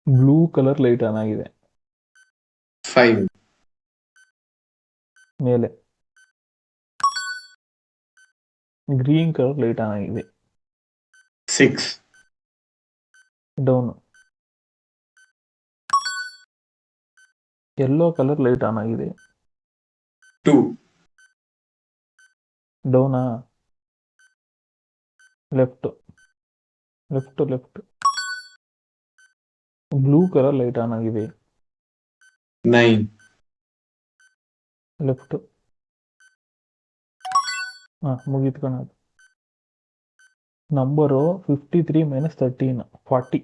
Blue colour light on ಆಗಿದೆ 5 ಮೇಲೆ. Green colour light on ಆಗಿದೆ 6 down. Yellow colour light on ಆಗಿದೆ 2 ಡೌನಾ. Left left left. Blue colour light on ಆಗಿದೆ 9 left. ಮುಗೀತು ಕಣ. ನಂಬರು 53 - 13 40.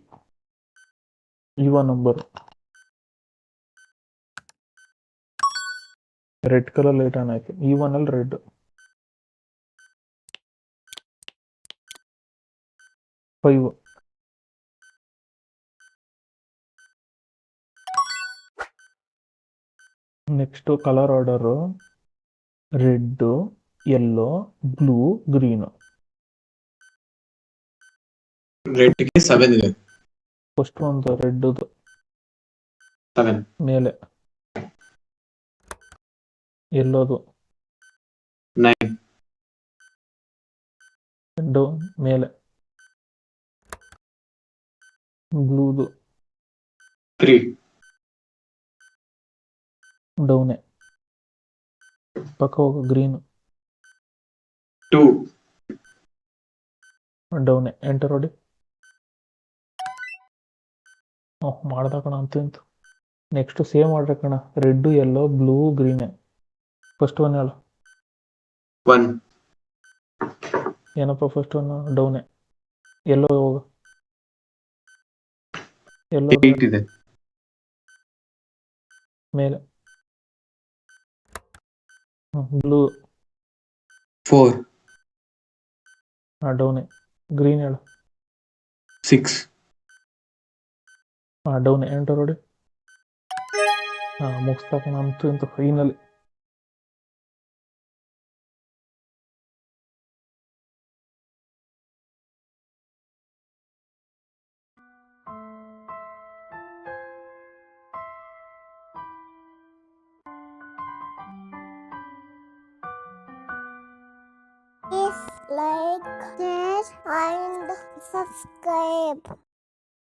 ಇವ number. Red colour light on ಆಯ್ತು. ಈವನ್ ಅಲ್ಲಿ red. Five. Next colour order red, yellow, blue, green. ರೆಡ್ಗೆ 7 ಇದೆ. ಫಸ್ಟ್ ಒಂದು ರೆಡ್ದು 7 ಮೇಲೆ. ಯೆಲ್ಲೋದು 9 ಡೌನ್ ಮೇಲೆ. ಬ್ಲೂದು 3 ಡೌನೆ. ಪಕ್ಕ ಹೋಗು. ಗ್ರೀನು 2 ಡೌನೆ. ಎಂಟರ್ ಹೊಡಿ. ಮಾಡ್ದ ಕಣ ಅಂತಿಂತು. ನೆಕ್ಸ್ಟ್ ಸೇಮ್ ಮಾಡ್ರೆ ಕಣ. ರೆಡ್, ಯೆಲ್ಲೋ, ಬ್ಲೂ, ಗ್ರೀನೆ. ಫಸ್ಟ್ ಒನ್ ಹೇಳು. 1 ಏನಪ್ಪ ಫಸ್ಟ್ ಒನ್? ಡೌನೆ. ಯೆಲ್ಲೋ ಹೋಗು. ಯೆಲ್ಲೋ 8 ಇದೆ. ಮೇಲೆ. ಬ್ಲೂ 4 ಡೌನೆ. ಗ್ರೀನ್ ಹೇಳು. 6 ಡೌನೆ. ಎಂಟರ್ ಹೊಡಿ. ಮುಗಿಸ್ತಾ ಕಣ ಅಂತು ಇಂತು finally. Please like, share and subscribe.